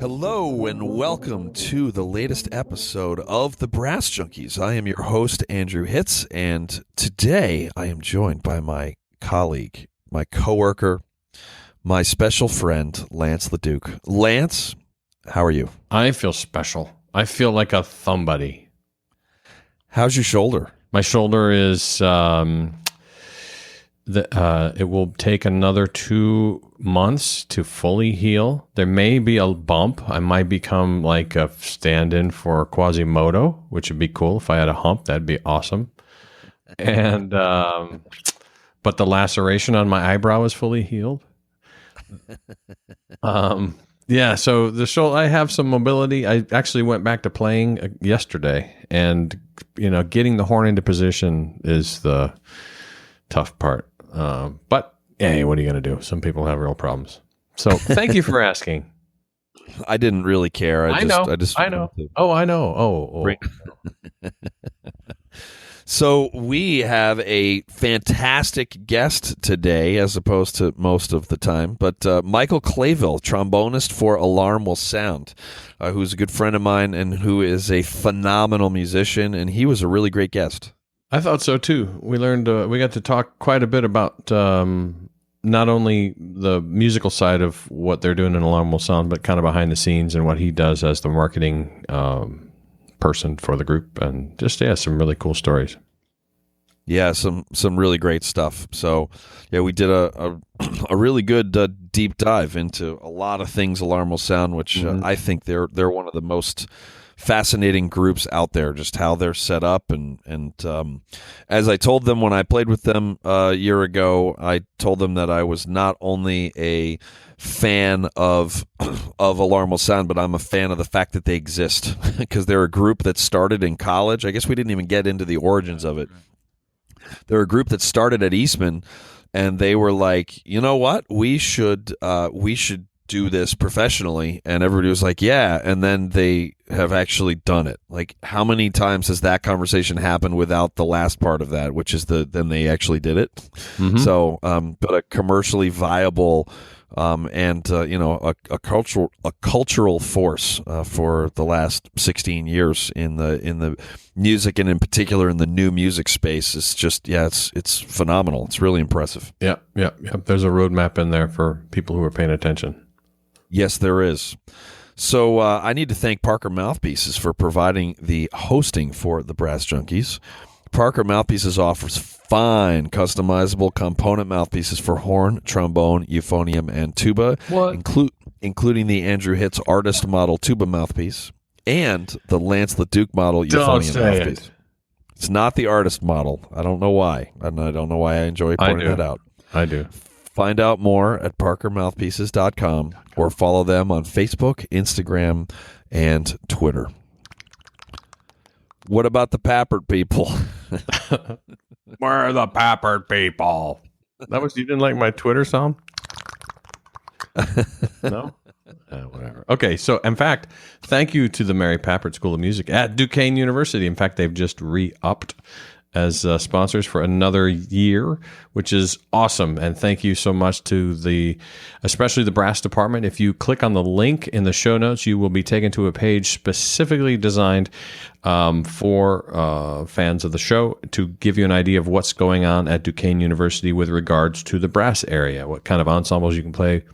Hello and welcome to the latest episode of the Brass Junkies. I am your host, Andrew Hitz, and today I am joined by my colleague, my coworker, my special friend, Lance LaDuke. Lance, how are you? I feel special. I feel like a somebody. How's your shoulder? My shoulder is, it will take another 2 months to fully heal. There may be a bump. I might become like a stand-in for Quasimodo, which would be cool. If I had a hump, that'd be awesome. And, but the laceration on my eyebrow is fully healed. Yeah, so the shoulder, I have some mobility. I actually went back to playing yesterday, and getting the horn into position is the tough part. But hey, what are you going to do? Some people have real problems. So thank you for asking. I didn't really care. I know. Oh, I know. Oh. So we have a fantastic guest today, as opposed to most of the time. But Michael Clayville, trombonist for Alarm Will Sound, who's a good friend of mine and who is a phenomenal musician, and he was a really great guest. I thought so too. We learned, we got to talk quite a bit about not only the musical side of what they're doing in Alarm Will Sound, but kind of behind the scenes and what he does as the marketing person for the group, and just some really cool stories. Yeah, some really great stuff. So yeah, we did a really good deep dive into a lot of things Alarm Will Sound, which I think they're one of the most fascinating groups out there, just how they're set up. And as I told them when I played with them a year ago, I told them that I was not only a fan of Alarm Will Sound, but I'm a fan of the fact that they exist, because they're a group that started in college. I guess we didn't even get into the origins of it. They're a group that started at Eastman, and they were like, you know what, we should do this professionally. And everybody was like, yeah. And then they have actually done it. Like, how many times has that conversation happened without the last part of that, which is then they actually did it. Mm-hmm. So, but a commercially viable and a cultural force for the last 16 years in the music, and in particular in the new music space, is just it's phenomenal. It's really impressive. Yeah. There's a roadmap in there for people who are paying attention. Yes, there is. So I need to thank Parker Mouthpieces for providing the hosting for the Brass Junkies. Parker Mouthpieces offers fine, customizable component mouthpieces for horn, trombone, euphonium, and tuba, including the Andrew Hitz Artist Model tuba mouthpiece and the Lance LaDuke Model euphonium mouthpiece. It's not the Artist Model. I don't know why. And I don't know why I enjoy pointing that out. I do. Find out more at parkermouthpieces.com or follow them on Facebook, Instagram, and Twitter. What about the Pappert people? Where are the Pappert people? You didn't like my Twitter song? No? Whatever. Okay, so in fact, thank you to the Mary Pappert School of Music at Duquesne University. In fact, they've just re-upped as sponsors for another year, which is awesome. And thank you so much to especially the brass department. If you click on the link in the show notes, you will be taken to a page specifically designed for fans of the show, to give you an idea of what's going on at Duquesne University with regards to the brass area, what kind of ensembles you can play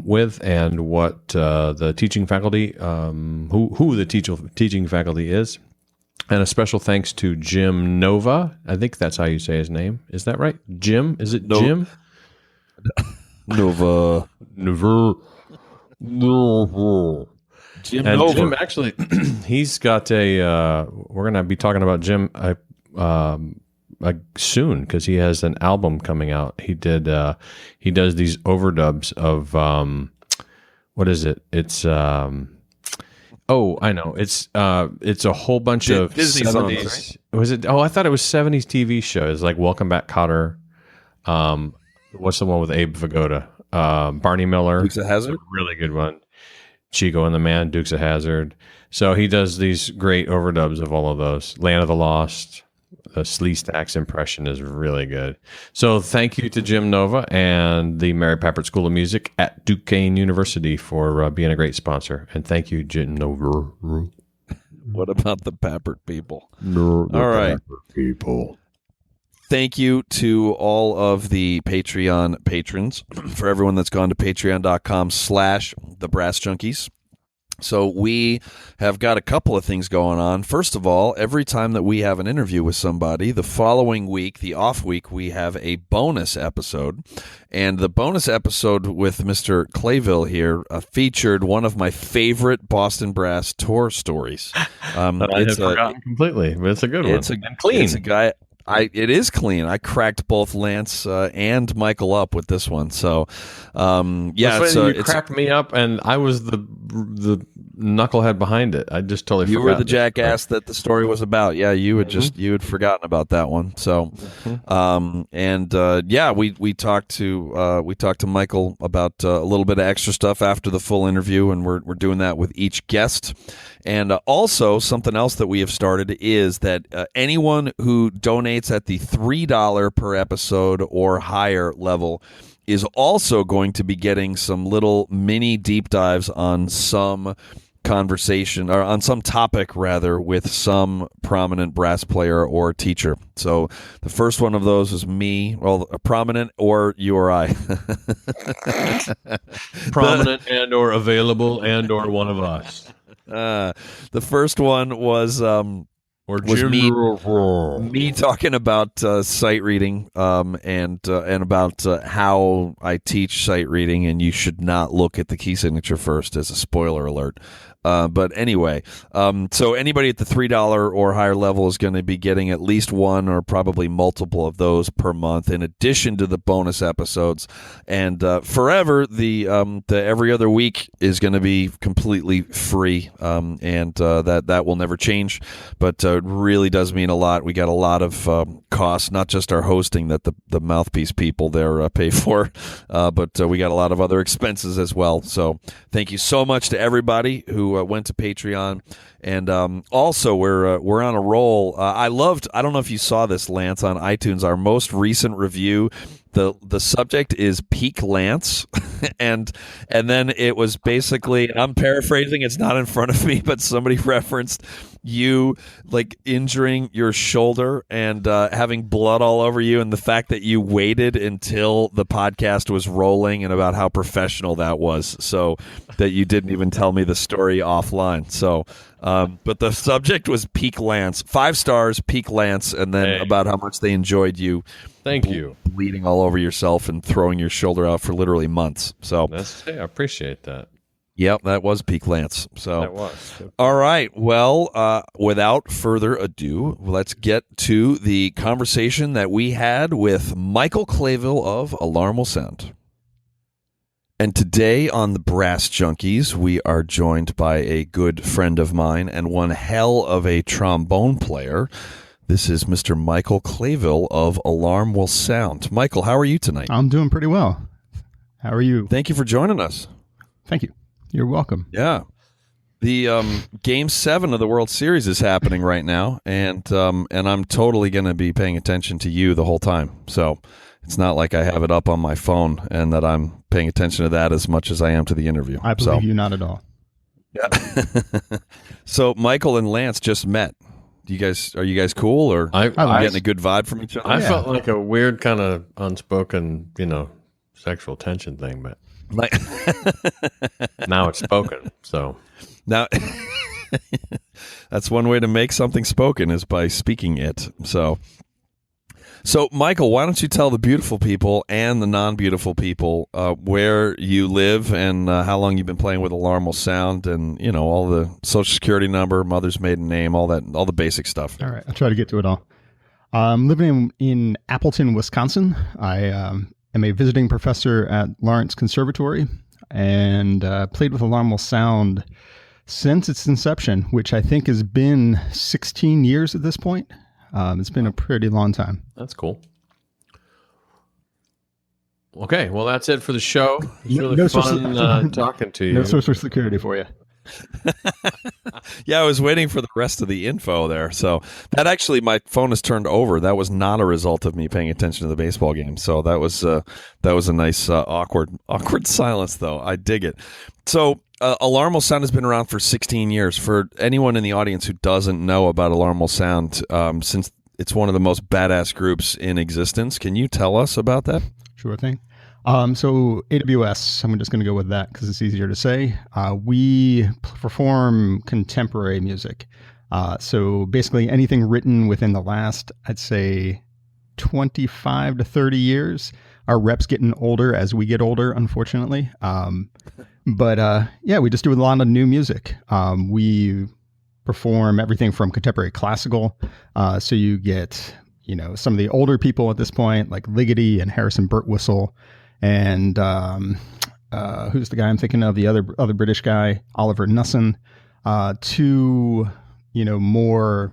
with, and what the teaching faculty, who the teaching faculty is. And a special thanks to Jim Nova. I think that's how you say his name. Is that right? Jim? Is it Jim? Nova. Jim and Nova. Jim, actually, he's got we're going to be talking about Jim soon, because he has an album coming out. He does these overdubs of, what is it? It's, oh, I know. It's a whole bunch of Disney 70s. songs, right? Was it? Oh, I thought it was 70s TV shows like Welcome Back, Kotter. What's the one with Abe Vigoda? Barney Miller. Dukes of Hazzard? A really good one. Chico and the Man, Dukes of Hazzard. So he does these great overdubs of all of those. Land of the Lost. Slee Stacks impression is really good. So thank you to Jim Nova and the Mary Pappert School of Music at Duquesne University for being a great sponsor. And thank you, Jim Nova. What about the Pappert people? No, all right. Pappert people. Thank you to all of the Patreon patrons, for everyone that's gone to patreon.com/thebrassjunkies. So we have got a couple of things going on. First of all, every time that we have an interview with somebody, the following week, the off week, we have a bonus episode. And the bonus episode with Mr. Clayville here featured one of my favorite Boston Brass tour stories. That I had forgotten completely, but it's a good one. And clean. It's a guy... It is clean. I cracked both Lance and Michael up with this one. So, you cracked me up, and I was the knucklehead behind it. I just totally forgot. You were the jackass that the story was about. Yeah, you had you had forgotten about that one. So, we talked to Michael about a little bit of extra stuff after the full interview, and we're doing that with each guest. And also, something else that we have started is that anyone who donates at the $3 per episode or higher level is also going to be getting some little mini deep dives on some conversation, or on some topic rather, with some prominent brass player or teacher. So the first one of those is me, well, a prominent or you or I. Prominent and or available and or one of us. The first one was me talking about sight reading and about how I teach sight reading, and you should not look at the key signature first, as a spoiler alert. But anyway, so anybody at the $3 or higher level is going to be getting at least one or probably multiple of those per month, in addition to the bonus episodes. And forever, the every other week is going to be completely free, and that will never change. But it really does mean a lot. We got a lot of costs, not just our hosting that the Mouthpiece people there pay for, but we got a lot of other expenses as well. So thank you so much to everybody who went to Patreon. And also, we're on a roll. I don't know if you saw this, Lance, on iTunes, our most recent review. The subject is Peak Lance, and then it was basically, I'm paraphrasing, it's not in front of me, but somebody referenced you like injuring your shoulder and having blood all over you, and the fact that you waited until the podcast was rolling, and about how professional that was, so that you didn't even tell me the story offline. So but the subject was Peak Lance, 5 stars, Peak Lance, and then about how much they enjoyed you. Thank you. Bleeding all over yourself and throwing your shoulder out for literally months. So I appreciate that. Yep, that was Peak Lance. So that was. All right. Well, without further ado, let's get to the conversation that we had with Michael Clayville of Alarm Will Sound. And today on the Brass Junkies, we are joined by a good friend of mine and one hell of a trombone player. This is Mr. Michael Clayville of Alarm Will Sound. Michael, how are you tonight? I'm doing pretty well. How are you? Thank you for joining us. Thank you. You're welcome. Yeah. The Game 7 of the World Series is happening right now, and I'm totally going to be paying attention to you the whole time. So it's not like I have it up on my phone and that I'm paying attention to that as much as I am to the interview. I believe you not at all. Yeah. So Michael and Lance just met. Are you guys cool, or are you getting a good vibe from each other? I felt like a weird kind of unspoken, sexual tension thing, but now it's spoken. So now that's one way to make something spoken, is by speaking it. So, Michael, why don't you tell the beautiful people and the non-beautiful people where you live and how long you've been playing with Alarm Will Sound, and all the social security number, mother's maiden name, all the basic stuff. All right, I'll try to get to it all. I'm living in Appleton, Wisconsin. I am a visiting professor at Lawrence Conservatory, and played with Alarm Will Sound since its inception, which I think has been 16 years at this point. It's been a pretty long time. That's cool. Okay, well, that's it for the show. It's really fun talking to you. No social security for you. Yeah, I was waiting for the rest of the info there. So that actually, my phone has turned over. That was not a result of me paying attention to the baseball game. So that was a nice awkward silence, though. I dig it. So Alarmal Sound has been around for 16 years. For anyone in the audience who doesn't know about Alarmal Sound, since it's one of the most badass groups in existence, can you tell us about that? Sure thing. So AWS, I'm just going to go with that because it's easier to say. We perform contemporary music. So basically anything written within the last, I'd say, 25 to 30 years. Our reps getting older as we get older, unfortunately. But we just do a lot of new music. We perform everything from contemporary classical. So you get, some of the older people at this point, like Ligeti and Harrison Birtwistle. And who's the guy I'm thinking of? The other British guy, Oliver Nussin, to more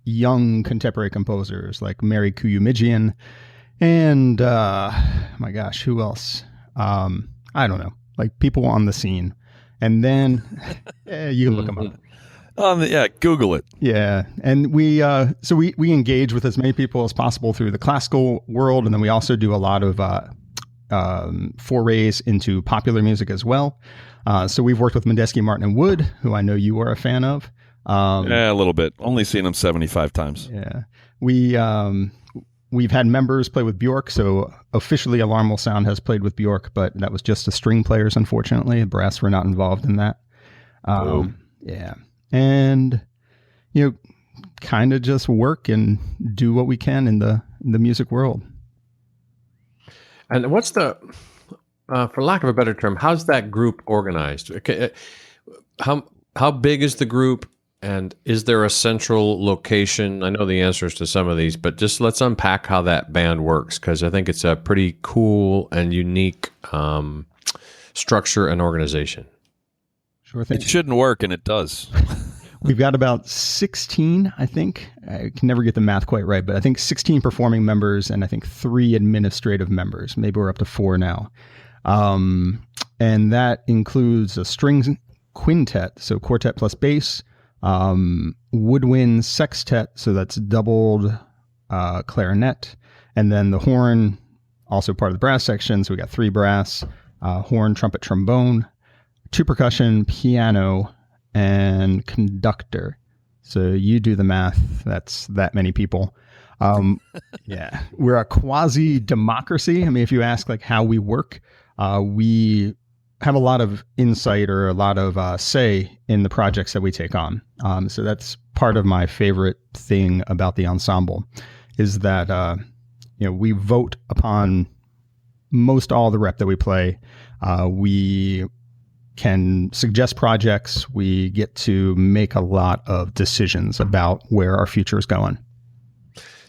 young contemporary composers like Mary Kuyumijian, and my gosh, who else? I don't know, like people on the scene. And then you can look them up. Google it. Yeah, and we engage with as many people as possible through the classical world, and then we also do a lot of forays into popular music as well. So we've worked with Medeski, Martin, and Wood, who I know you are a fan of. A little bit. Only seen them 75 times. Yeah, we've had members play with Bjork. So officially, Alarmal Sound has played with Bjork, but that was just the string players. Unfortunately, the brass were not involved in that. Yeah, and kind of just work and do what we can in the music world. And what's the, for lack of a better term, how's that group organized? Okay, how big is the group, and is there a central location? I know the answers to some of these, but just let's unpack how that band works, because I think it's a pretty cool and unique structure and organization. Sure thing. It shouldn't work, and it does. We've got about 16, I think. I can never get the math quite right, but I think 16 performing members and I think 3 administrative members. Maybe we're up to 4 now. And that includes a string quintet, so quartet plus bass, woodwind sextet, so that's doubled clarinet, and then the horn, also part of the brass section. So we got 3 brass, horn, trumpet, trombone, 2 percussion, piano, and conductor. So you do the math. That's that many people. Yeah, we're a quasi democracy. I mean, if you ask like how we work, we have a lot of insight or a lot of say in the projects that we take on. So that's part of my favorite thing about the ensemble is that, we vote upon most all the rep that we play. We can suggest projects. We get to make a lot of decisions about where our future is going.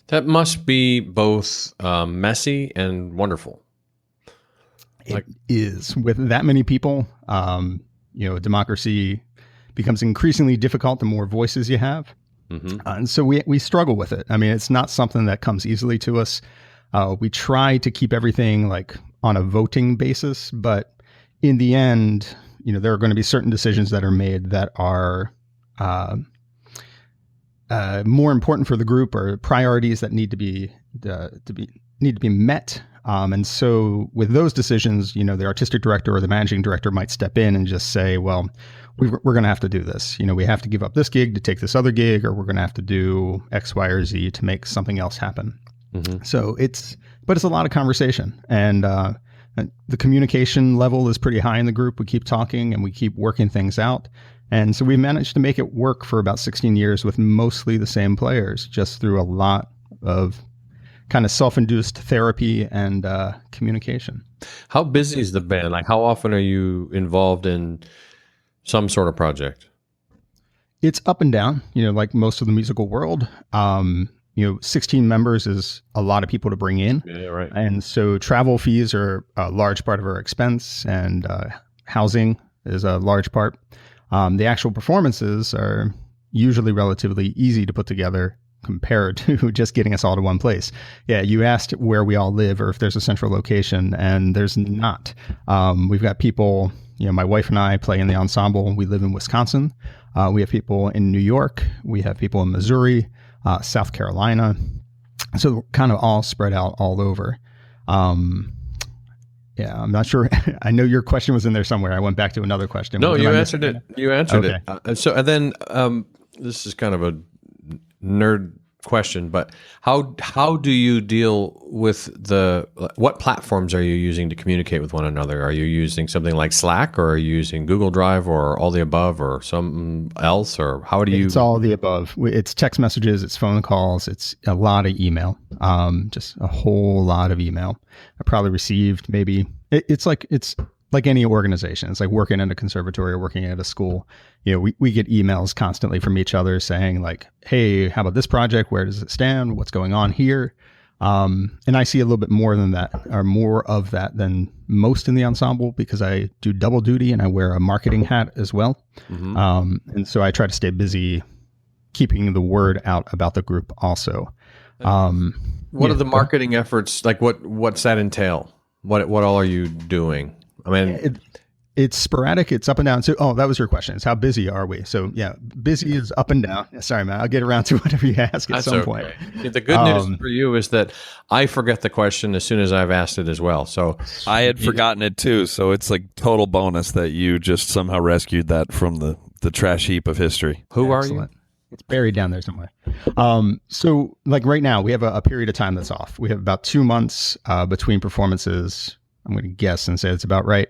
That must be both messy and wonderful. It is. With that many people, democracy becomes increasingly difficult the more voices you have. Mm-hmm. And so we struggle with it. I mean, it's not something that comes easily to us. We try to keep everything like on a voting basis, but in the end, there are going to be certain decisions that are made that are more important for the group, or priorities that need to be met. And so with those decisions, the artistic director or the managing director might step in and just say, well, we're going to have to do this. We have to give up this gig to take this other gig, or we're going to have to do X, Y, or Z to make something else happen. Mm-hmm. So it's a lot of conversation, and the communication level is pretty high in the group. We keep talking and we keep working things out. And so we managed to make it work for about 16 years with mostly the same players, just through a lot of kind of self-induced therapy and communication. How busy is the band? Like, how often are you involved in some sort of project? It's up and down, like most of the musical world. 16 members is a lot of people to bring in. Yeah, right. And so travel fees are a large part of our expense, and housing is a large part. The actual performances are usually relatively easy to put together compared to just getting us all to one place. Yeah, you asked where we all live or if there's a central location, and there's not. We've got people, my wife and I play in the ensemble. We live in Wisconsin. We have people in New York. We have people in Missouri, South Carolina. So we're kind of all spread out all over. Yeah, I'm not sure. I know your question was in there somewhere. I went back to another question. No, you answered it. You answered Okay. it. And then this is kind of a nerd question, but how do you deal with what platforms are you using to communicate with one another? Are you using something like Slack, or are you using Google Drive, or all the above, or something else, or how do you? It's all the above. It's text messages, it's phone calls, it's a lot of email. Just a whole lot of email. I probably received maybe it's like any organization. It's like working in a conservatory or working at a school. We get emails constantly from each other saying like, hey, how about this project? Where does it stand? What's going on here? And I see a little bit more than that, or more of that than most in the ensemble, because I do double duty and I wear a marketing hat as well. Mm-hmm. And so I try to stay busy keeping the word out about the group also. What are the marketing efforts? Like what's that entail? What all are you doing? I mean, it's sporadic. It's up and down. So, that was your question. It's how busy are we? So, yeah, busy is up and down. Sorry, man. I'll get around to whatever you ask at some point. The good news for you is that I forget the question as soon as I've asked it as well. So I had forgotten it too. So it's like total bonus that you just somehow rescued that from the trash heap of history. Who are you? It's buried down there somewhere. So like right now, we have a period of time that's off. We have about 2 months between performances. I'm going to guess and say it's about right.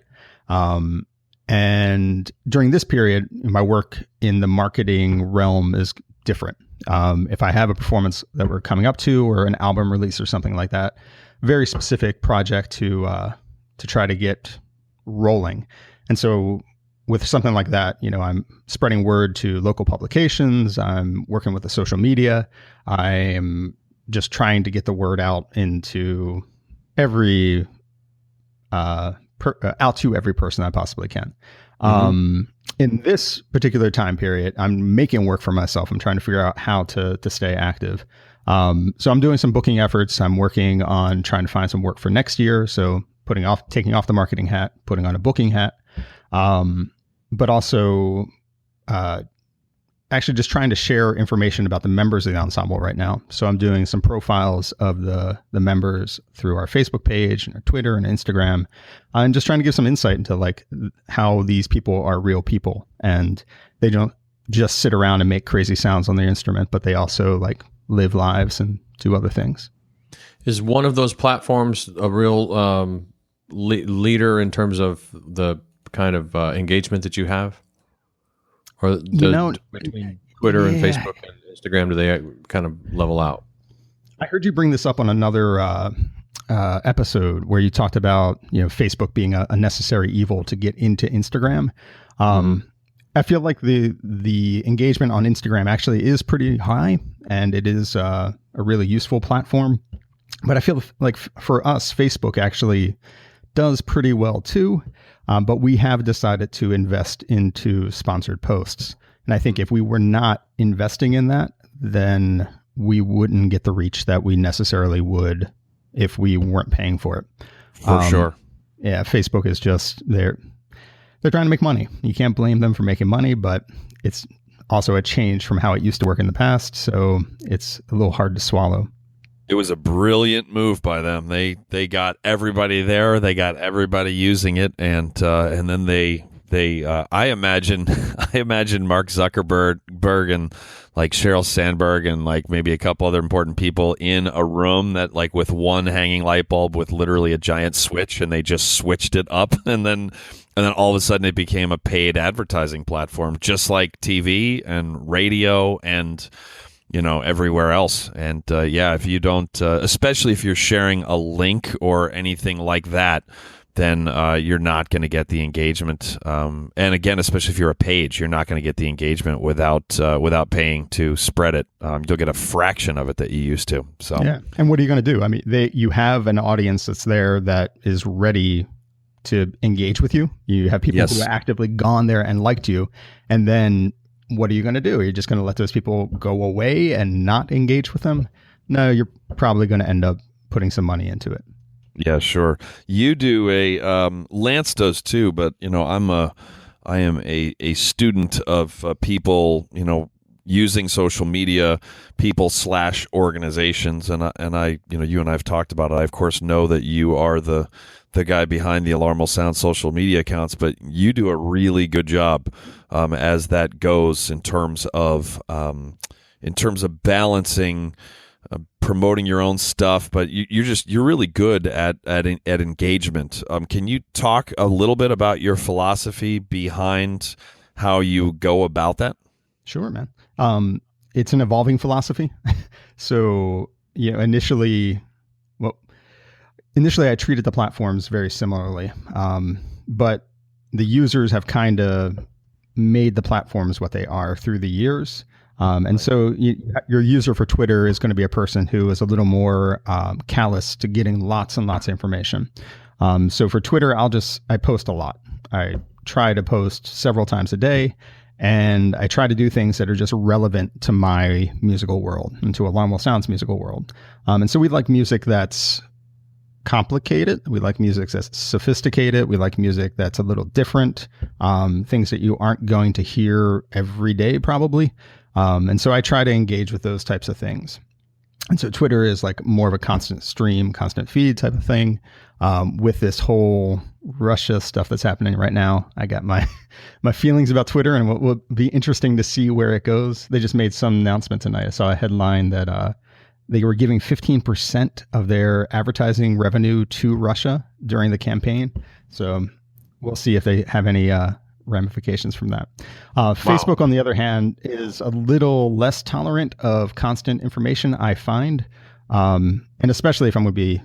And during this period, my work in the marketing realm is different. If I have a performance that we're coming up to, or an album release or something like that, very specific project to try to get rolling. And so with something like that, I'm spreading word to local publications. I'm working with the social media. I am just trying to get the word out into every out to every person I possibly can. In this particular time period, I'm making work for myself. I'm trying to figure out how to stay active. So I'm doing some booking efforts. I'm working on trying to find some work for next year. So taking off the marketing hat, putting on a booking hat, but also actually just trying to share information about the members of the ensemble right now. So I'm doing some profiles of the members through our Facebook page and our Twitter and Instagram, and just trying to give some insight into like how these people are real people, and they don't just sit around and make crazy sounds on their instrument, but they also like live lives and do other things. Is one of those platforms a real leader in terms of the kind of engagement that you have? Or between Twitter and Facebook and Instagram, do they kind of level out? I heard you bring this up on another episode where you talked about Facebook being a necessary evil to get into Instagram. I feel like the engagement on Instagram actually is pretty high, and it is a really useful platform. But I feel like for us, Facebook actually does pretty well too. But we have decided to invest into sponsored posts. And I think if we were not investing in that, then we wouldn't get the reach that we necessarily would if we weren't paying for it. For sure. Yeah, Facebook is just, they're trying to make money. You can't blame them for making money, but it's also a change from how it used to work in the past. So it's a little hard to swallow. It was a brilliant move by them. They got everybody there. They got everybody using it, and then they I imagine Mark Zuckerberg and like Sheryl Sandberg and like maybe a couple other important people in a room that like with one hanging light bulb with literally a giant switch, and they just switched it up, and then all of a sudden it became a paid advertising platform, just like TV and radio and everywhere else. And if you don't, especially if you're sharing a link or anything like that, then you're not going to get the engagement. And again, especially if you're a page, you're not going to get the engagement without paying to spread it. You'll get a fraction of it that you used to. So yeah. And what are you going to do? I mean, you have an audience that's there that is ready to engage with you. You have people who have actively gone there and liked you, and then what are you going to do? Are you just going to let those people go away and not engage with them? No, you're probably going to end up putting some money into it. Yeah, sure. You do Lance does too, but I am a student of people, using social media, people/organizations, and I, you and I have talked about it. I of course know that you are the guy behind the Alarmal Sound social media accounts, but you do a really good job as that goes in terms of balancing. Promoting your own stuff, but you're really good at engagement. Can you talk a little bit about your philosophy behind how you go about that? Sure, man. It's an evolving philosophy. So, initially I treated the platforms very similarly, but the users have kind of made the platforms what they are through the years. And so your user for Twitter is going to be a person who is a little more callous to getting lots and lots of information. So for Twitter, I post a lot. I try to post several times a day, and I try to do things that are just relevant to my musical world and to Alarmal Sound's musical world. And so we like music that's complicated. We like music that's sophisticated. We like music that's a little different, things that you aren't going to hear every day probably. And so I try to engage with those types of things. And so Twitter is like more of a constant stream, constant feed type of thing. With this whole Russia stuff that's happening right now, I got my feelings about Twitter and what will be interesting to see where it goes. They just made some announcement tonight. I saw a headline that they were giving 15% of their advertising revenue to Russia during the campaign. So we'll see if they have any ramifications from that. Facebook, on the other hand, is a little less tolerant of constant information, I find. And especially if I'm going to be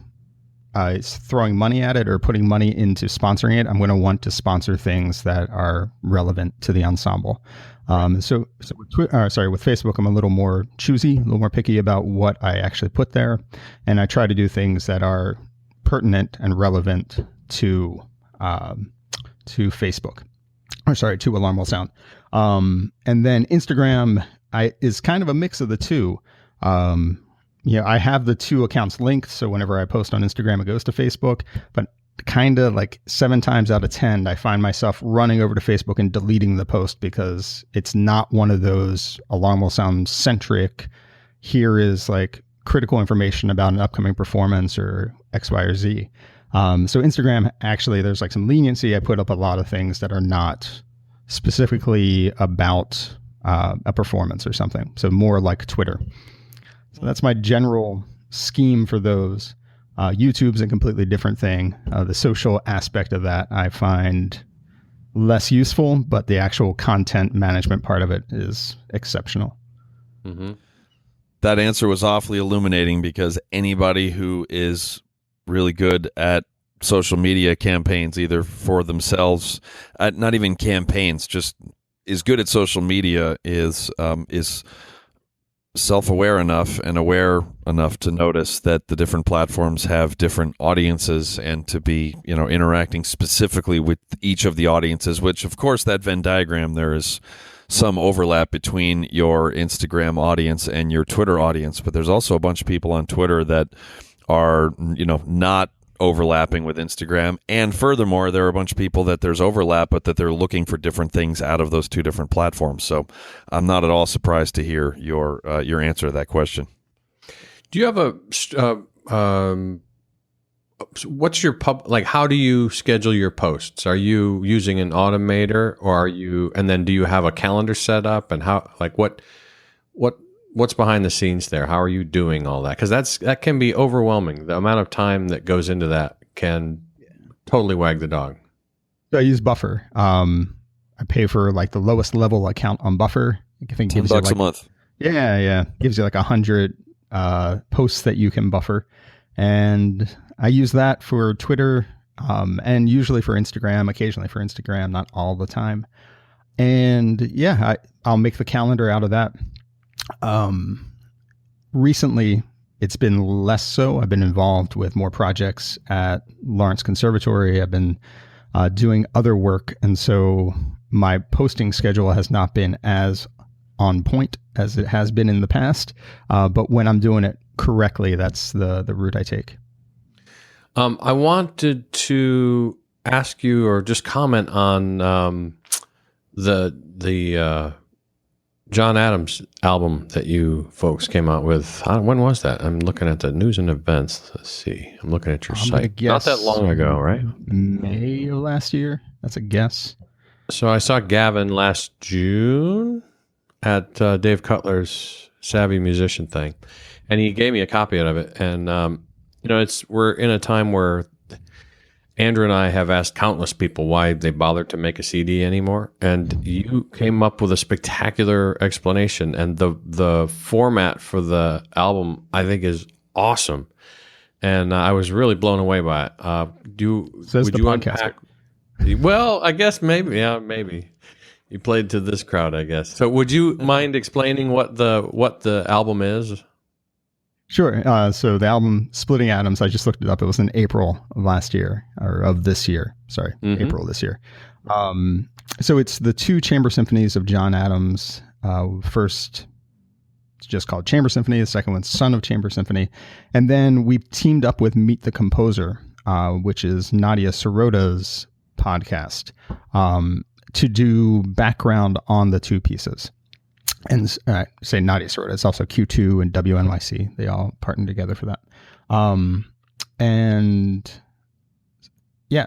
throwing money at it or putting money into sponsoring it, I'm going to want to sponsor things that are relevant to the ensemble. So with Facebook, I'm a little more choosy, a little more picky about what I actually put there. And I try to do things that are pertinent and relevant to Facebook. To Alarmal Sound. And then Instagram is kind of a mix of the two. I have the two accounts linked, so whenever I post on Instagram, it goes to Facebook. But kind of like 7 times out of 10, I find myself running over to Facebook and deleting the post because it's not one of those Alarmal Sound centric. Here is like critical information about an upcoming performance or X, Y, or Z. So Instagram, actually, there's like some leniency. I put up a lot of things that are not specifically about a performance or something. So more like Twitter. So that's my general scheme for those. YouTube's a completely different thing. The social aspect of that I find less useful, but the actual content management part of it is exceptional. Mm-hmm. That answer was awfully illuminating because anybody who is really good at social media campaigns, either for themselves, not even campaigns, just is good at social media, is self-aware enough and aware enough to notice that the different platforms have different audiences and to be, interacting specifically with each of the audiences, which of course that Venn diagram, there is some overlap between your Instagram audience and your Twitter audience, but there's also a bunch of people on Twitter that are, not overlapping with Instagram. And furthermore, there are a bunch of people that there's overlap, but that they're looking for different things out of those two different platforms. So I'm not at all surprised to hear your answer to that question. Do you have what's your how do you schedule your posts? Are you using an automator or and then do you have a calendar set up, and how, what's behind the scenes there? How are you doing all that? Because that can be overwhelming. The amount of time that goes into that can totally wag the dog. So I use Buffer. I pay for the lowest level account on Buffer. I think $10 a month. Yeah. Gives you 100 posts that you can buffer. And I use that for Twitter and usually for Instagram, occasionally for Instagram, not all the time. And I'll make the calendar out of that. Recently, it's been less so. I've been involved with more projects at Lawrence Conservatory. I've been doing other work. And so my posting schedule has not been as on point as it has been in the past. But when I'm doing it correctly, that's the route I take. I wanted to ask you or just comment on the John Adams album that you folks came out with. When was that? I'm looking at the news and events. Let's see. I'm looking at your site. Not that long ago, right? May of last year. That's a guess. So I saw Gavin last June at Dave Cutler's Savvy Musician thing, and he gave me a copy of it. And we're in a time where Andrew and I have asked countless people why they bothered to make a CD anymore, and you came up with a spectacular explanation. And the format for the album, I think, is awesome, and I was really blown away by it. Would you unpack? Well, I guess maybe, maybe you played to this crowd, I guess. So, would you mind explaining what the album is? Sure. So the album Splitting Atoms, I just looked it up. It was in April of last year, or of this year. Sorry, April of this year. So it's the two chamber symphonies of John Adams. First, it's just called Chamber Symphony. The second one's Son of Chamber Symphony. And then we teamed up with Meet the Composer, which is Nadia Sirota's podcast, to do background on the two pieces. And say Nadia Sirota, it's also Q2 and WNYC. They all partnered together for that.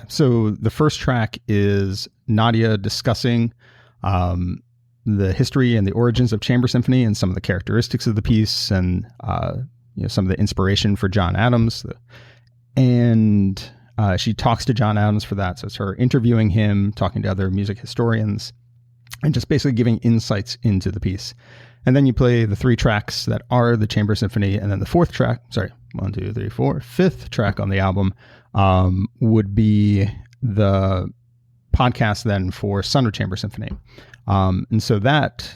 So the first track is Nadia discussing the history and the origins of chamber symphony and some of the characteristics of the piece, and some of the inspiration for John Adams. And she talks to John Adams for that. So it's her interviewing him, talking to other music historians, and just basically giving insights into the piece. And then you play the three tracks that are the chamber symphony, and then the fifth track on the album would be the podcast then for Son of Chamber Symphony. And so that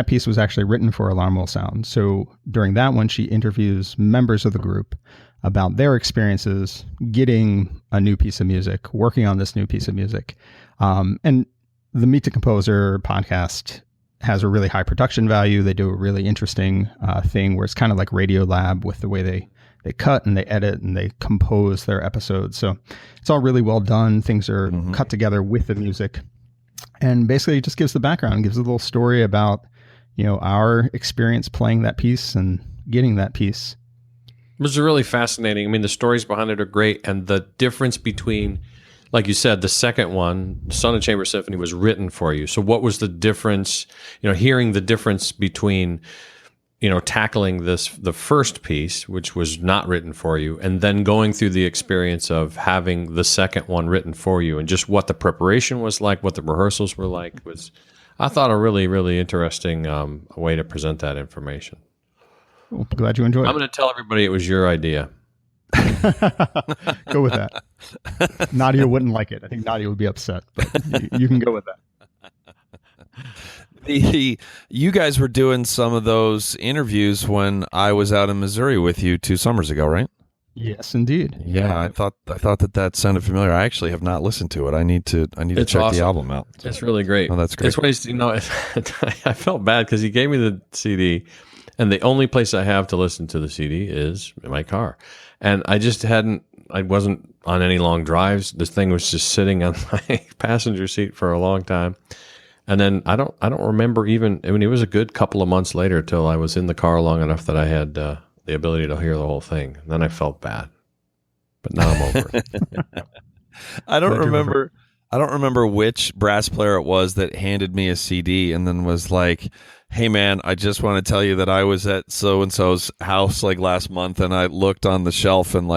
piece was actually written for Alarm Will Sound. So during that one, she interviews members of the group about their experiences getting a new piece of music, working on this new piece of music. And the Meet the Composer podcast has a really high production value. They do a really interesting thing where it's kind of like Radio Lab with the way they cut and they edit and they compose their episodes. So it's all really well done. Things are cut together with the music, and basically it just gives the background, gives a little story about, our experience playing that piece and getting that piece. It was really fascinating. I mean, the stories behind it are great, and the difference between, like you said, the second one, Son of Chamber Symphony, was written for you. So what was the difference, hearing the difference between, tackling the first piece, which was not written for you, and then going through the experience of having the second one written for you, and just what the preparation was like, what the rehearsals were like, was, I thought, a really, really interesting way to present that information. Well, glad you enjoyed it. I'm going to tell everybody it was your idea. Go with that. Nadia wouldn't like it. I think Nadia would be upset, but you can go with that. You guys were doing some of those interviews when I was out in Missouri with you 2 summers ago, right? Yes, indeed. Yeah, I thought that sounded familiar. I actually have not listened to it. I need to check awesome. The album out. So. It's really great. Oh, that's great. I felt bad because he gave me the CD, and the only place I have to listen to the CD is in my car. And I wasn't on any long drives. This thing was just sitting on my passenger seat for a long time. And then I don't remember even, it was a good couple of months later till I was in the car long enough that I had the ability to hear the whole thing. And then I felt bad. But now I'm over it. I don't remember which brass player it was that handed me a CD and then was like, "Hey man, I just want to tell you that I was at so-and-so's house like last month, and I looked on the shelf and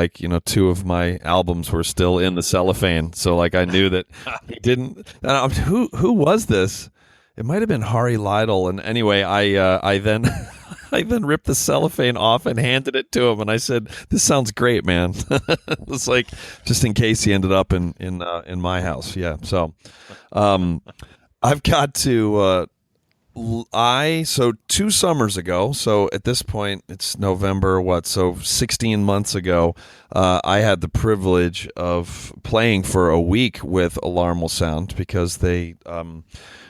2 of my albums were still in the cellophane." So I knew that he didn't. And who was this? It might have been Hari Lytle. And anyway, I then ripped the cellophane off and handed it to him, and I said, "This sounds great, man." It's like just in case he ended up in my house. Yeah. So, I've got to. So 2 summers ago, so at this point it's November, 16 months ago, I had the privilege of playing for a week with Alarm Will Sound because they,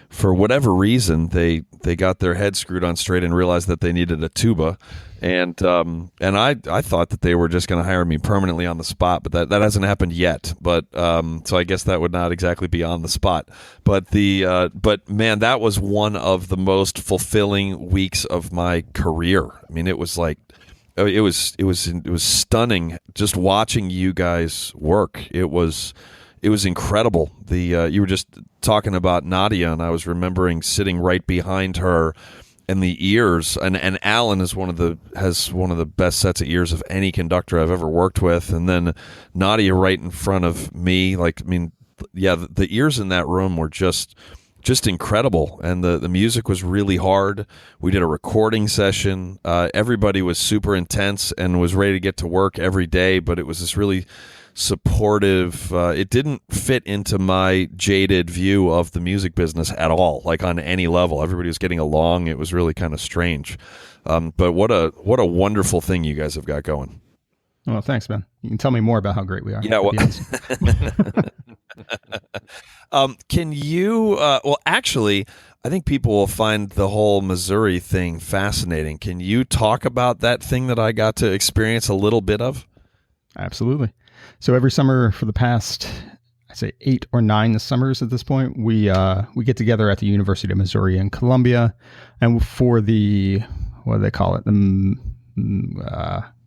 for whatever reason, they got their head screwed on straight and realized that they needed a tuba. I thought that they were just going to hire me permanently on the spot, but that hasn't happened yet. But so I guess that would not exactly be on the spot. But man, that was one of the most fulfilling weeks of my career. I mean, it was like it was stunning just watching you guys work. It was incredible. You were just talking about Nadia, and I was remembering sitting right behind her. And the ears, and Alan has one of the best sets of ears of any conductor I've ever worked with. And then Nadia right in front of me, the ears in that room were just incredible. And the music was really hard. We did a recording session. Everybody was super intense and was ready to get to work every day. But it was this really supportive. It didn't fit into my jaded view of the music business at all, like on any level. Everybody was getting along. It was really kind of strange. But what a wonderful thing you guys have got going. Well, thanks, man. You can tell me more about how great we are. Yeah. Well, can you? Well, actually, I think people will find the whole Missouri thing fascinating. Can you talk about that thing that I got to experience a little bit of? Absolutely. So every summer for the past, I'd say 8 or 9 summers at this point, we get together at the University of Missouri in Columbia, and for the, what do they call it?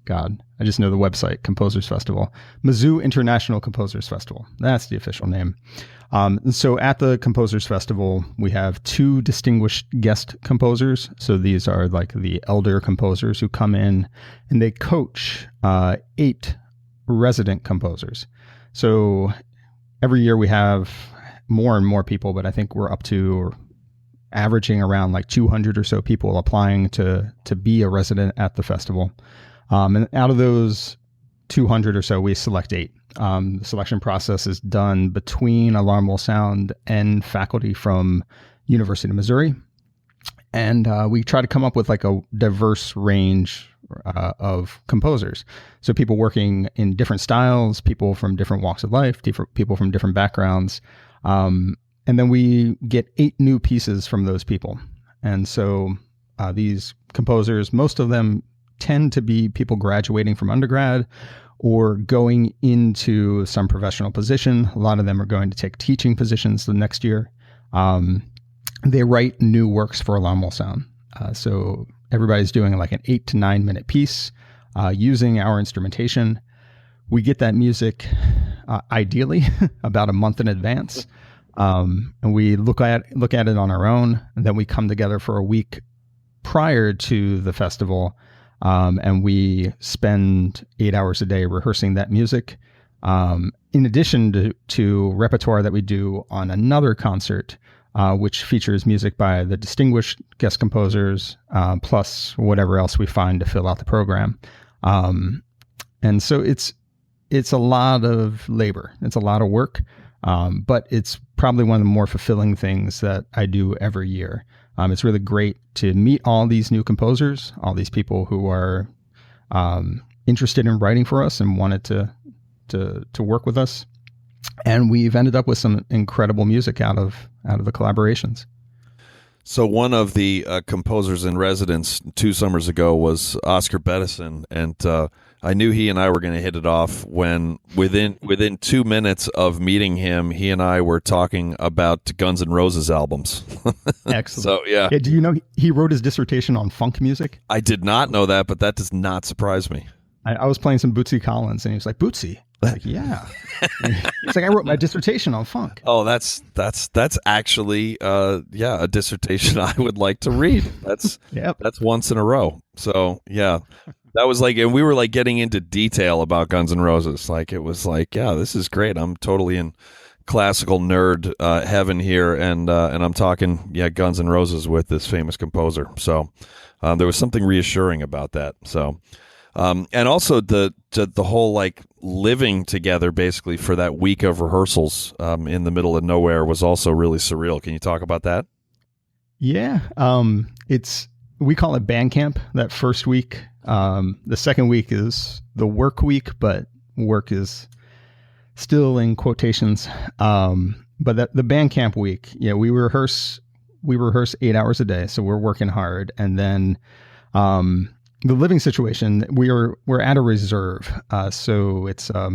God, I just know the website, Composers Festival, Mizzou International Composers Festival. That's the official name. So at the Composers Festival, we have 2 distinguished guest composers. So these are like the elder composers who come in and they coach 8 resident composers. So every year we have more and more people, but I think we're up to averaging around like 200 or so people applying to be a resident at the festival. And out of those 200 or so, we select 8. The selection process is done between Alarm Will Sound and faculty from University of Missouri. And we try to come up with like a diverse range of composers. So people working in different styles, people from different walks of life, people from different backgrounds. And then we get 8 new pieces from those people. And so these composers, most of them tend to be people graduating from undergrad or going into some professional position. A lot of them are going to take teaching positions the next year. They write new works for Alarm Will Sound. So everybody's doing like an 8 to 9 minute piece using our instrumentation. We get that music ideally about a month in advance, and we look at it on our own. And then we come together for a week prior to the festival, and we spend 8 hours a day rehearsing that music. In addition to repertoire that we do on another concert, which features music by the distinguished guest composers, plus whatever else we find to fill out the program. And so it's a lot of labor. It's a lot of work, but it's probably one of the more fulfilling things that I do every year. It's really great to meet all these new composers, all these people who are interested in writing for us and wanted to work with us. And we've ended up with some incredible music out of the collaborations. So one of the composers in residence 2 summers ago was Oscar Bettison, and I knew he and I were going to hit it off when within 2 minutes of meeting him, he and I were talking about Guns N' Roses albums. Excellent. So yeah. Do you know he wrote his dissertation on funk music? I did not know that, but that does not surprise me. I was playing some Bootsy Collins, and he was like, "Bootsy." I was like, yeah. It's like, I wrote my dissertation on funk. Oh, that's actually a dissertation I would like to read. That's once in a row. So yeah, that was like, and we were like getting into detail about Guns N' Roses. Like it was like, yeah, this is great. I'm totally in classical nerd heaven here, and I'm talking Guns N' Roses with this famous composer. So there was something reassuring about that. So. And also the whole like living together basically for that week of rehearsals in the middle of nowhere was also really surreal. Can you talk about that? Yeah. We call it band camp that first week. The second week is the work week, but work is still in quotations. But the band camp week, we rehearse 8 hours a day. So we're working hard. And then, the living situation, we're at a reserve. So it's a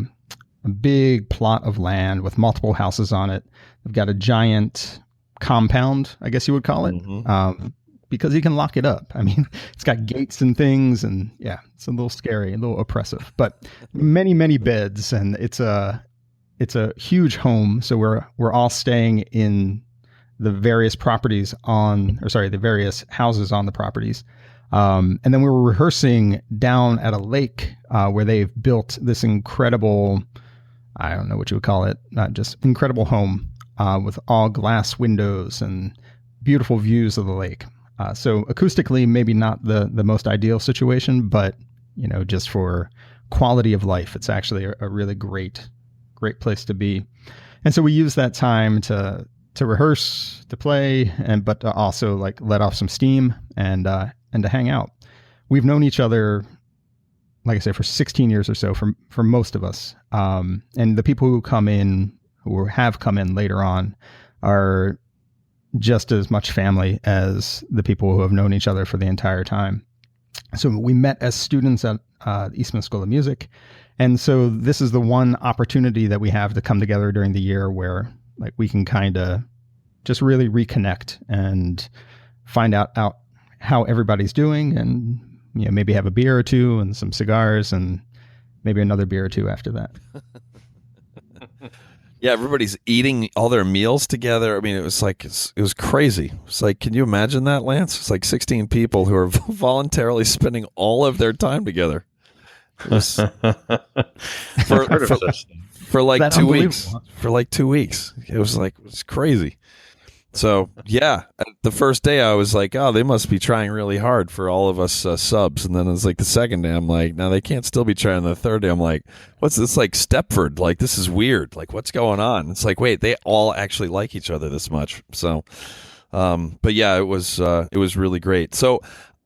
big plot of land with multiple houses on it. We've got a giant compound, I guess you would call it, because you can lock it up. I mean, it's got gates and things, and yeah, it's a little scary, a little oppressive, but many, many beds, and it's a huge home. So we're all staying in the various the various houses on the properties. And then we were rehearsing down at a lake where they've built this incredible, I don't know what you would call it, just incredible home with all glass windows and beautiful views of the lake. So acoustically, maybe not the most ideal situation, but just for quality of life, it's actually a really great place to be. And so we use that time to rehearse, to play, but to also like let off some steam and to hang out. We've known each other, like I say, for 16 years or so for most of us. And the people who have come in later on are just as much family as the people who have known each other for the entire time. So we met as students at the Eastman School of Music. And so this is the one opportunity that we have to come together during the year where like we can kind of just really reconnect and find out how everybody's doing, and maybe have a beer or two and some cigars and maybe another beer or two after that. Yeah, everybody's eating all their meals together. I mean, it was crazy. It's like, can you imagine that, Lance? It's like 16 people who are voluntarily spending all of their time together. It was for like 2 weeks. For like 2 weeks. It was crazy. So, yeah, the first day I was like, oh, they must be trying really hard for all of us subs. And then it was like the second day, I'm like, no, they can't still be trying. The third day, I'm like, what's this, like Stepford? Like, this is weird. Like, what's going on? It's like, wait, they all actually like each other this much. So, but yeah, it was really great. So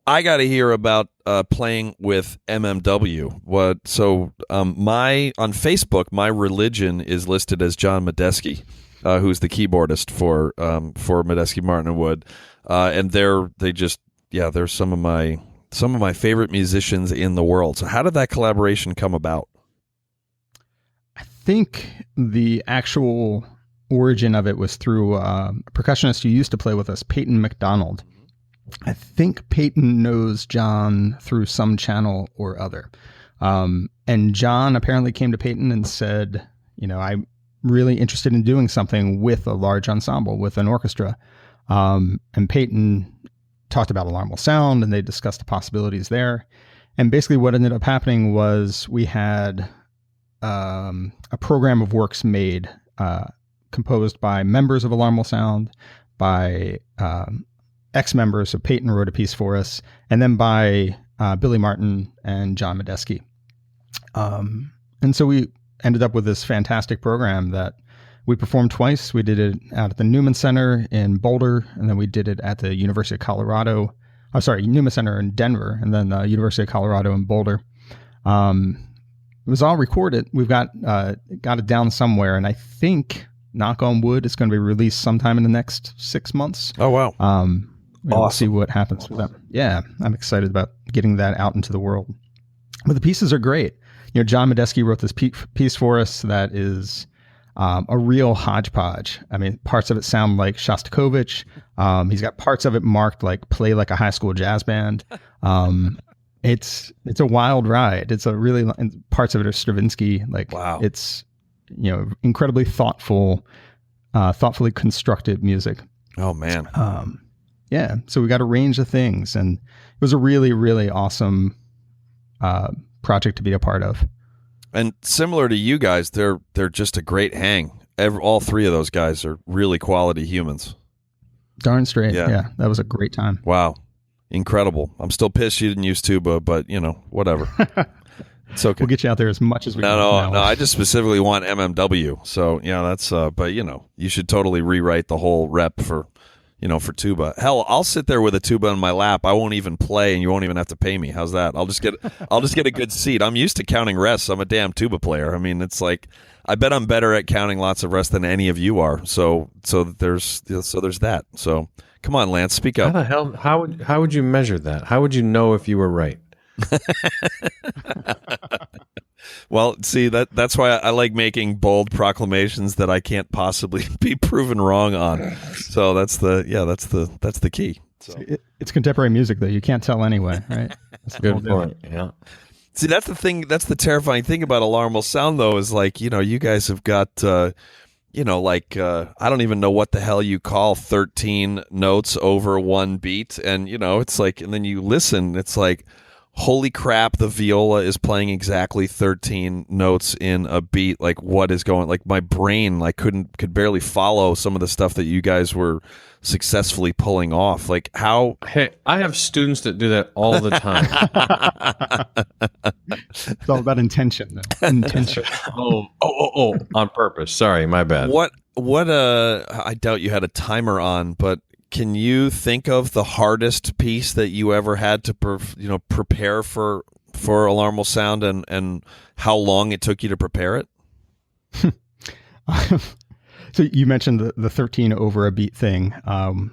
I got to hear about playing with MMW. On Facebook, my religion is listed as John Medeski. Who's the keyboardist for Medeski, Martin & Wood, and they're some of my favorite musicians in the world. So how did that collaboration come about? I think the actual origin of it was through a percussionist who used to play with us, Peyton McDonald. I think Peyton knows John through some channel or other, and John apparently came to Peyton and said, I'm really interested in doing something with a large ensemble, with an orchestra. And Peyton talked about Alarm Will Sound, and they discussed the possibilities there. And basically what ended up happening was we had a program of works made, composed by members of Alarm Will Sound, by ex-members. So Peyton wrote a piece for us, and then by Billy Martin and John Medeski. And so we ended up with this fantastic program that we performed twice. We did it out at the Newman Center in Boulder, and then we did it at the University of Colorado. Newman Center in Denver, and then the University of Colorado in Boulder. It was all recorded. We've got it down somewhere, and I think, knock on wood, it's going to be released sometime in the next 6 months. Oh, wow. Awesome. We'll see what happens with them. Yeah, I'm excited about getting that out into the world. But the pieces are great. John Medeski wrote this piece for us that is a real hodgepodge. I mean, parts of it sound like Shostakovich. He's got parts of it marked like play like a high school jazz band. It's a wild ride. It's parts of it are Stravinsky. Like, wow. It's incredibly thoughtfully constructed music. Oh man. Yeah. So we got a range of things, and it was a really, really awesome project to be a part of. And similar to you guys, they're just a great hang. All three of those guys are really quality humans. Darn straight. Yeah. That was a great time. Wow. Incredible. I'm still pissed you didn't use tuba, but whatever. It's okay. We'll get you out there as much as we can. No, I just specifically want MMW. So, that's, but you should totally rewrite the whole rep for tuba. Hell, I'll sit there with a tuba in my lap. I won't even play, and you won't even have to pay me. How's that? I'll just get a good seat. I'm used to counting rests. I'm a damn tuba player. I mean, it's like, I bet I'm better at counting lots of rests than any of you are. So there's that. So come on, Lance, speak up. How the hell? How would you measure that? How would you know if you were right? Well, see that's why I like making bold proclamations that I can't possibly be proven wrong on. So that's the key. So. It's contemporary music, though. You can't tell anyway, right? That's the Good point. Yeah. See, that's the thing. That's the terrifying thing about Alarm Will Sound, though, is like, you guys have got, I don't even know what the hell you call 13 notes over one beat. And, it's like, and then you listen, it's like, holy crap, the viola is playing exactly 13 notes in a beat. Like, what is going, like, my brain, like, could barely follow some of the stuff that you guys were successfully pulling off. Like, how? Hey, I have students that do that all the time. It's all about intention, though. Intention. Oh, on purpose. Sorry, my bad. What, I doubt you had a timer on, but can you think of the hardest piece that you ever had to prepare for Alarm Will Sound, and how long it took you to prepare it? So you mentioned the 13 over a beat thing.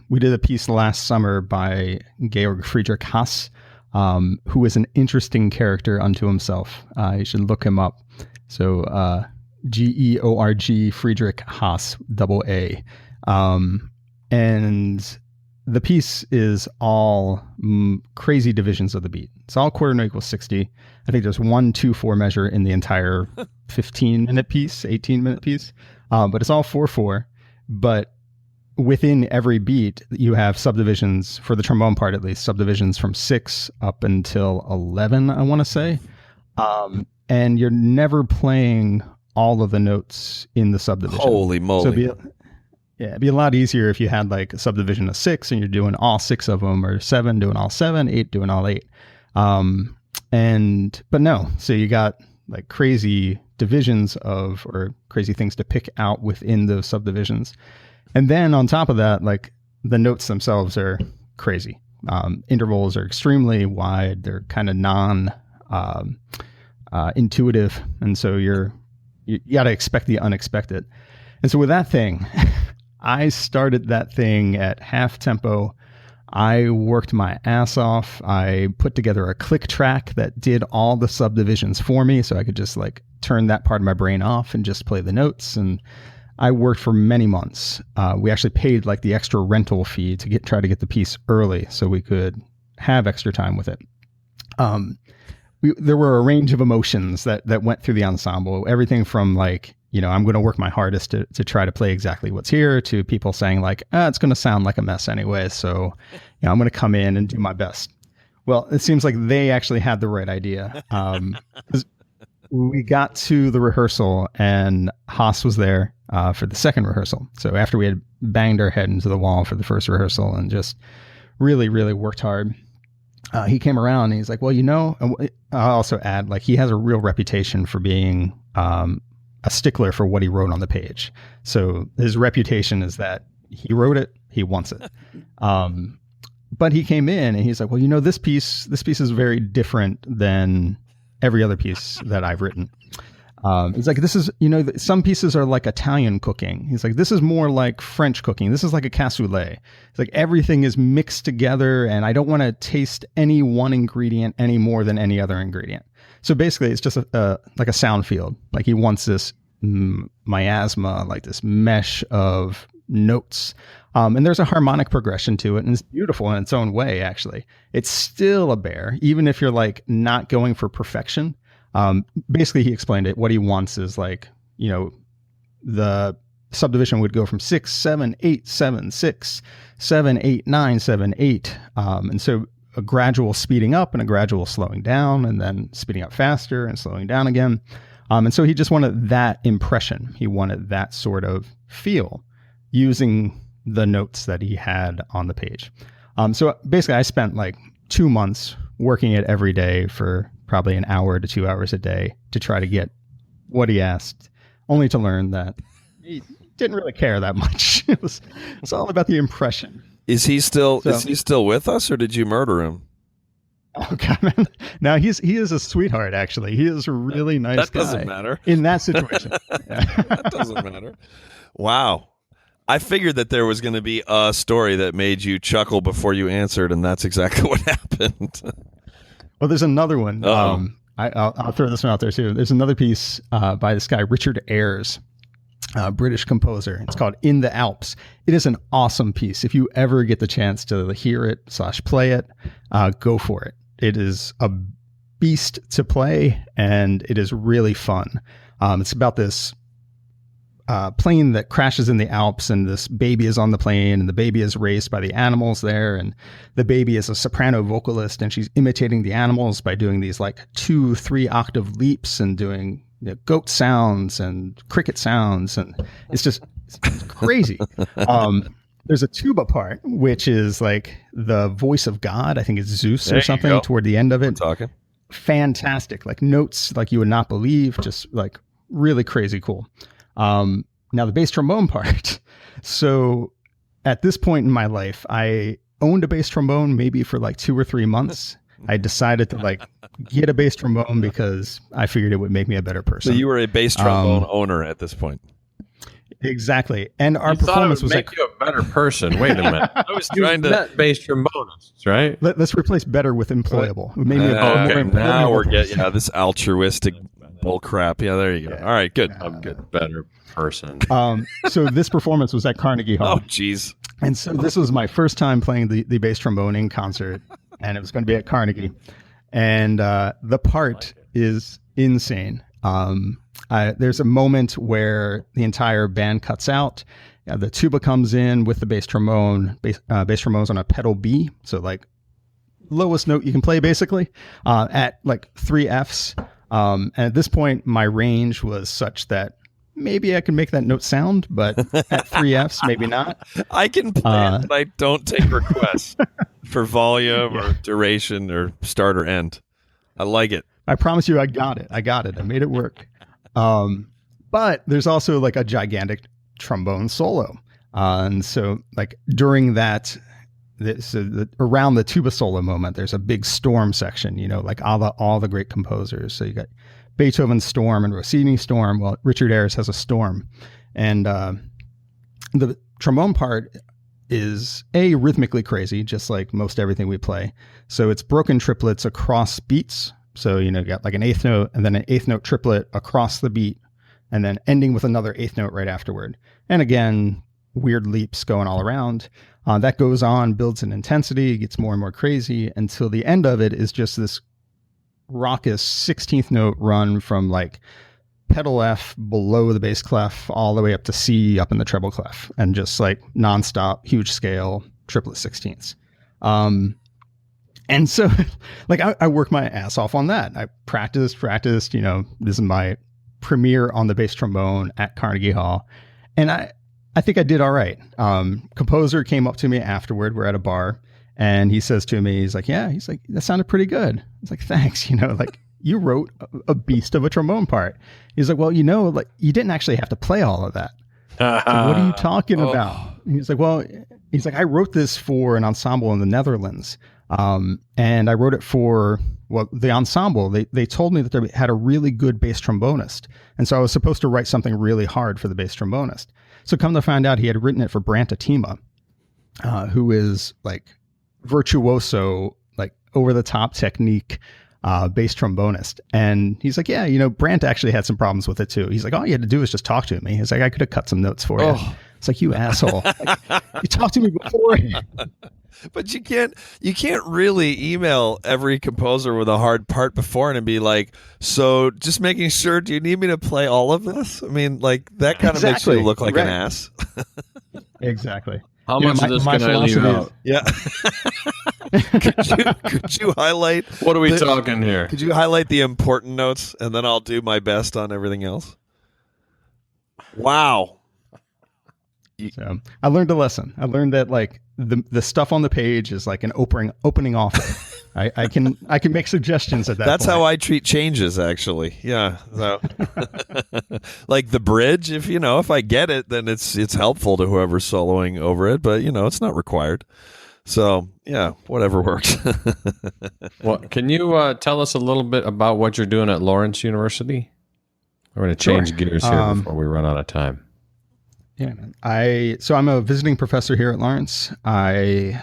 We did a piece last summer by Georg Friedrich Haas, who is an interesting character unto himself. You should look him up. So Georg Friedrich Haas, AA. And the piece is all crazy divisions of the beat. It's all quarter note equals 60. I think there's 1, 2, 4 measure in the entire 15-minute piece, 18-minute piece. But it's all 4/4. But within every beat, you have subdivisions, for the trombone part at least, subdivisions from 6 up until 11, I want to say. And you're never playing all of the notes in the subdivision. Holy moly. So it'd be a lot easier if you had like a subdivision of 6 and you're doing all 6 of them, or 7 doing all 7, 8 doing all 8. But no, so you got like crazy divisions or crazy things to pick out within those subdivisions. And then on top of that, like the notes themselves are crazy. Intervals are extremely wide. They're kind of intuitive. And so you got to expect the unexpected. And so with that thing, I started that thing at half tempo. I worked my ass off. I put together a click track that did all the subdivisions for me, so I could just like turn that part of my brain off and just play the notes. And I worked for many months. We actually paid like the extra rental fee to try to get the piece early so we could have extra time with it. There were a range of emotions that went through the ensemble. Everything from like, I'm going to work my hardest to try to play exactly what's here, to people saying like, it's going to sound like a mess anyway, so I'm going to come in and do my best. Well, it seems like they actually had the right idea. We got to the rehearsal and Haas was there for the second rehearsal. So after we had banged our head into the wall for the first rehearsal and just really, really worked hard, he came around and he's like, well, I'll also add, like, he has a real reputation for being a stickler for what he wrote on the page. So his reputation is that he wrote it, he wants it. But he came in and he's like, well, this piece is very different than every other piece that I've written. He's like, this is, some pieces are like Italian cooking. He's like, this is more like French cooking. This is like a cassoulet. It's like everything is mixed together and I don't want to taste any one ingredient any more than any other ingredient. So basically it's just like a sound field. Like he wants this miasma, like this mesh of notes. And there's a harmonic progression to it, and it's beautiful in its own way, actually. It's still a bear, even if you're like not going for perfection. Basically, he explained it. What he wants is like, the subdivision would go from 6, 7, 8, 7, 6, 7, 8, 9, 7, 8. And so a gradual speeding up and a gradual slowing down, and then speeding up faster and slowing down again. And so he just wanted that impression. He wanted that sort of feel using the notes that he had on the page. So basically I spent like 2 months working it every day for probably an hour to 2 hours a day to try to get what he asked, only to learn that he didn't really care that much. It's all about the impression. Is he still with us, or did you murder him? Oh God, man. Now he is a sweetheart, actually. He is a really nice guy. That doesn't matter. In that situation. That doesn't matter. Wow. I figured that there was going to be a story that made you chuckle before you answered, and that's exactly what happened. Well, there's another one. I'll throw this one out there too. There's another piece by this guy, Richard Ayres, British composer. It's called In the Alps. It is an awesome piece. If you ever get the chance to hear it / play it, go for it. It is a beast to play, and it is really fun. It's about this plane that crashes in the Alps, and this baby is on the plane, and the baby is raised by the animals there, and the baby is a soprano vocalist, and she's imitating the animals by doing these like 2-3 octave leaps and doing goat sounds and cricket sounds, and it's crazy. There's a tuba part, which is like the voice of God. I think it's Zeus or something toward the end of it. Talking. Fantastic, like notes like you would not believe, just like really crazy cool. Now the bass trombone part. So at this point in my life, I owned a bass trombone maybe for like 2 or 3 months. I decided to like get a bass trombone because I figured it would make me a better person. So you were a bass trombone owner at this point. Exactly. And our you performance was make you a better person. Wait a minute. I was trying to bass trombonists, right? Let's replace better with employable. It made me okay. Now we're getting this altruistic bull crap. Yeah, there you go. All right, good. I'm good. Better person. So this performance was at Carnegie Hall. Oh, geez. And so this was my first time playing the bass trombone in concert, and it was going to be at Carnegie. And the part is insane. There's a moment where the entire band cuts out. The tuba comes in with the bass trombone. Bass trombone's on a pedal B, so like lowest note you can play basically, at like 3 Fs. And at this point, my range was such that maybe I can make that note sound, but at 3 Fs, maybe not. I can play it, but I don't take requests for volume or duration or start or end. I like it. I promise you, I got it. I made it work. But there's also like a gigantic trombone solo. And so like during that, around the tuba solo moment, there's a big storm section, like all the great composers. So you got Beethoven's Storm and Rossini's Storm. Well, Richard Ayres has a Storm. And the trombone part is rhythmically crazy, just like most everything we play. So it's broken triplets across beats. So, you got like an eighth note and then an eighth note triplet across the beat, and then ending with another eighth note right afterward. And again, weird leaps going all around. That goes on, builds in intensity, gets more and more crazy until the end of it is just this raucous 16th note run from like pedal F below the bass clef all the way up to C up in the treble clef, and just like nonstop, huge scale, triplet 16ths. And so like I work my ass off on that. I practiced, this is my premiere on the bass trombone at Carnegie Hall. And I think I did all right. Composer came up to me afterward. We're at a bar, and he says to me, he's like, that sounded pretty good. I was like, thanks. Like you wrote a beast of a trombone part. He's like, well, like you didn't actually have to play all of that. Like, what are you talking about? He's like, I wrote this for an ensemble in the Netherlands. And I wrote it for the ensemble. They told me that they had a really good bass trombonist. And so I was supposed to write something really hard for the bass trombonist. So come to find out, he had written it for Brant Atima, who is like virtuoso, like over the top technique, bass trombonist. And he's like, Brant actually had some problems with it too. He's like, all you had to do was just talk to me. He's like, I could have cut some notes for you. It's like, you asshole. Like, you talked to me beforehand. But you can't really email every composer with a hard part before and be like, so just making sure, do you need me to play all of this? I mean, like that kind of makes you look like an ass. Exactly. How much of this can I leave out? Yeah. could you highlight? What are we talking here? Could you highlight the important notes, and then I'll do my best on everything else? Wow. So I learned a lesson. I learned that like the stuff on the page is like an opening offer. I can make suggestions at that. That's point. how I treat changes, actually. Yeah. So, like the bridge, if I get it, then it's helpful to whoever's soloing over it, but it's not required. So yeah, whatever works. Well, can you tell us a little bit about what you're doing at Lawrence University? We're going to change gears here before we run out of time. Yeah, man. I'm a visiting professor here at Lawrence. I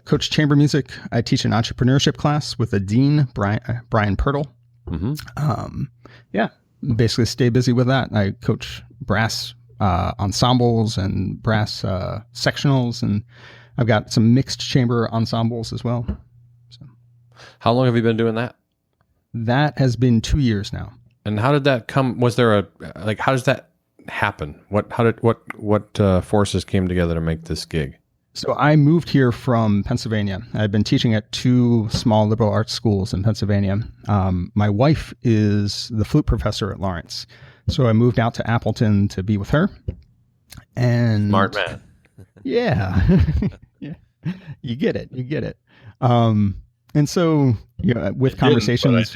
coach chamber music. I teach an entrepreneurship class with a dean, Brian Pirtle. Yeah, basically stay busy with that. I coach brass ensembles and brass sectionals, and I've got some mixed chamber ensembles as well. So, how long have you been doing that? That has been 2 years now. And how did that come? Was there how does that happen? What forces came together to make this gig? So I moved here from Pennsylvania. I've been teaching at 2 small liberal arts schools in Pennsylvania. My wife is the flute professor at Lawrence. So I moved out to Appleton to be with her. And smart man. Yeah. Yeah. You get it. And so, with conversations,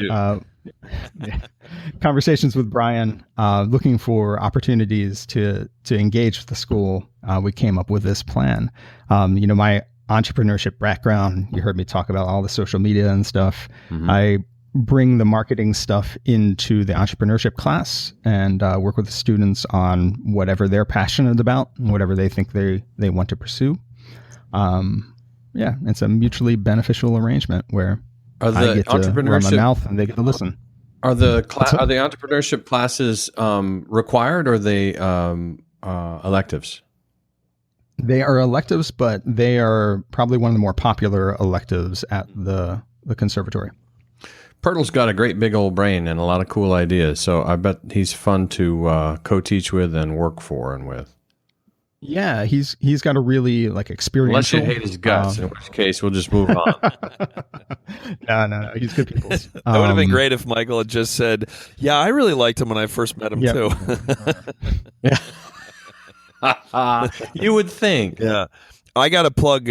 conversations with Brian, looking for opportunities to engage with the school, we came up with this plan. My entrepreneurship background, you heard me talk about all the social media and stuff. Mm-hmm. I bring the marketing stuff into the entrepreneurship class and work with the students on whatever they're passionate about, whatever they think they want to pursue. It's a mutually beneficial arrangement where I get to run my mouth and they get to listen. Are the entrepreneurship classes required, or are they electives? They are electives, but they are probably one of the more popular electives at the conservatory. Pirtle's got a great big old brain and a lot of cool ideas, so I bet he's fun to co-teach with and work for and with. Yeah, he's got a really experiential. Unless you hate his guts, in which case we'll just move on. No, he's good people. That would have been great if Michael had just said, "Yeah, I really liked him when I first met him too." You would think. Yeah, I got to plug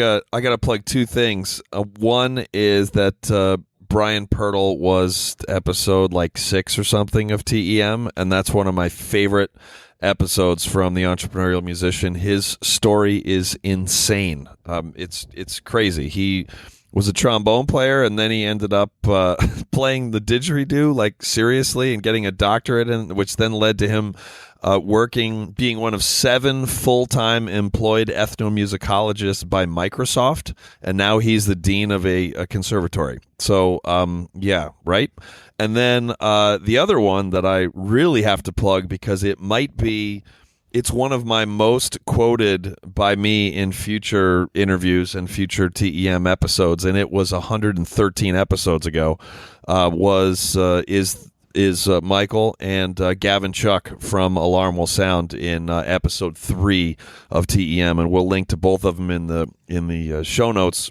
2 things. One is that Brian Pirtle was episode 6 or something of TEM, and that's one of my favorite episodes from The Entrepreneurial Musician. His story is insane. It's crazy. He was a trombone player, and then he ended up playing the didgeridoo seriously and getting a doctorate, which then led to him being one of 7 full-time employed ethnomusicologists by Microsoft, and now he's the dean of a conservatory. So, right? And then the other one that I really have to plug, because it's one of my most quoted by me in future interviews and future TEM episodes, and it was 113 episodes ago, is Michael and Gavin Chuck from Alarm Will Sound in episode 3 of TEM, and we'll link to both of them in the show notes.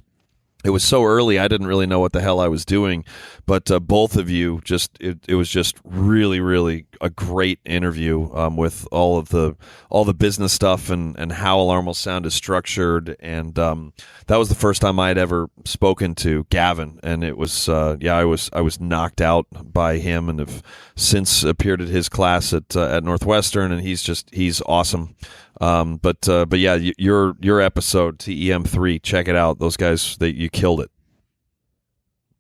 It was so early, I didn't really know what the hell I was doing, but both of you it was just really, really a great interview with all the business stuff and how Alarm Will Sound is structured, and that was the first time I had ever spoken to Gavin, and it was I was knocked out by him, and have since appeared at his class at Northwestern, and he's awesome. But yeah, your episode TEM3, check it out. Those guys, you killed it.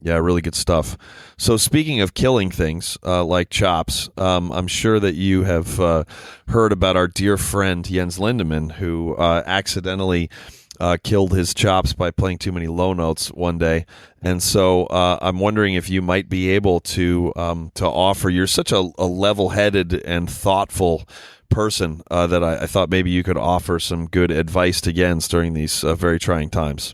Yeah, really good stuff. So speaking of killing things like chops, I'm sure that you have heard about our dear friend Jens Lindemann, who accidentally killed his chops by playing too many low notes one day. And so I'm wondering if you might be able to offer. You're such a level-headed and thoughtful person that I thought maybe you could offer some good advice to Jens during these very trying times.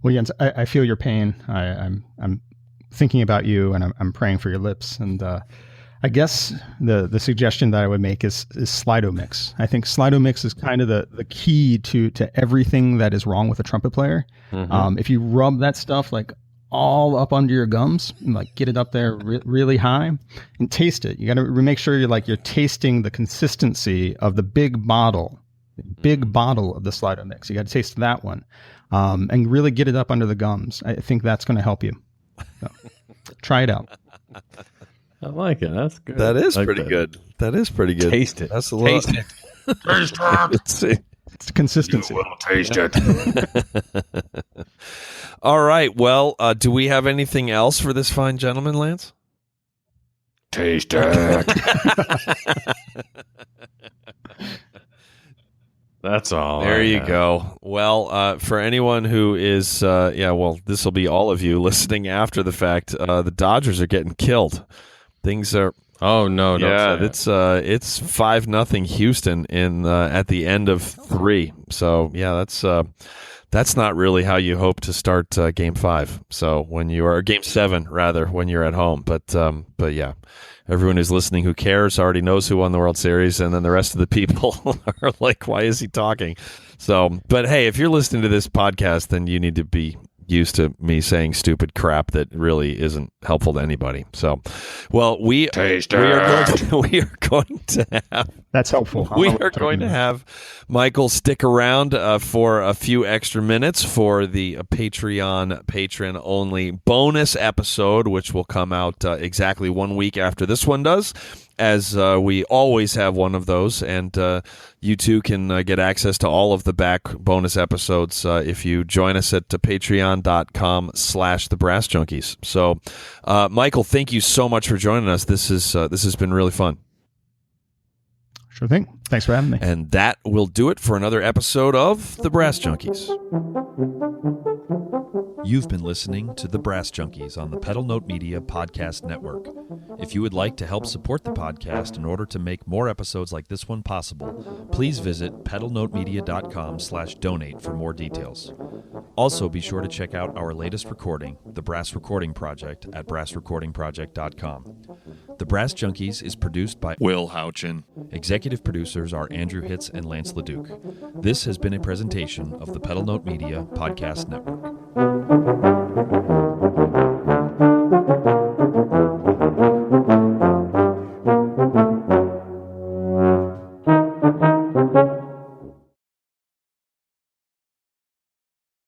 Well, Jens, I feel your pain. I'm thinking about you, and I'm praying for your lips. And I guess the suggestion that I would make is Slido mix. I think Slido mix is kind of the key to everything that is wrong with a trumpet player. Mm-hmm. If you rub that stuff all up under your gums, get it up there really high, and taste it. You got to make sure you're tasting the consistency of the big bottle of the Slido mix. You got to taste that one, and really get it up under the gums. I think that's going to help you. So, try it out. I like it. That's good. That is pretty good. That is pretty good. Taste it. That's a lot. Taste it. Taste it. Let's see. It's consistency. You will taste it. All right. Well, do we have anything else for this fine gentleman, Lance? Taste it. That's all. There you go. Well, for anyone who is, this will be all of you listening after the fact. The Dodgers are getting killed. Things are. Oh no! It's 5-0 Houston in at the end of 3. So yeah, that's not really how you hope to start Game 5. So when you are Game 7 rather, when you're at home. But yeah. Everyone who's listening who cares already knows who won the World Series, and then the rest of the people are like, why is he talking? So, but hey, if you're listening to this podcast, then you need to be used to me saying stupid crap that really isn't helpful to anybody. So, well, we are going to have... That's helpful. We are going to have Michael stick around for a few extra minutes for the Patreon patron-only bonus episode, which will come out exactly 1 week after this one does, as we always have one of those. And you too can get access to all of the back bonus episodes if you join us at patreon.com/thebrassjunkies. So, Michael, thank you so much for joining us. This has been really fun. Sure thing. Thanks for having me. And that will do it for another episode of The Brass Junkies. You've been listening to The Brass Junkies on the Pedal Note Media Podcast Network. If you would like to help support the podcast in order to make more episodes like this one possible, please visit pedalnotemedia.com/donate for more details. Also, be sure to check out our latest recording, The Brass Recording Project, at brassrecordingproject.com. The Brass Junkies is produced by Will Houchin. Executive producers are Andrew Hitz and Lance LaDuke. This has been a presentation of the Pedal Note Media Podcast Network.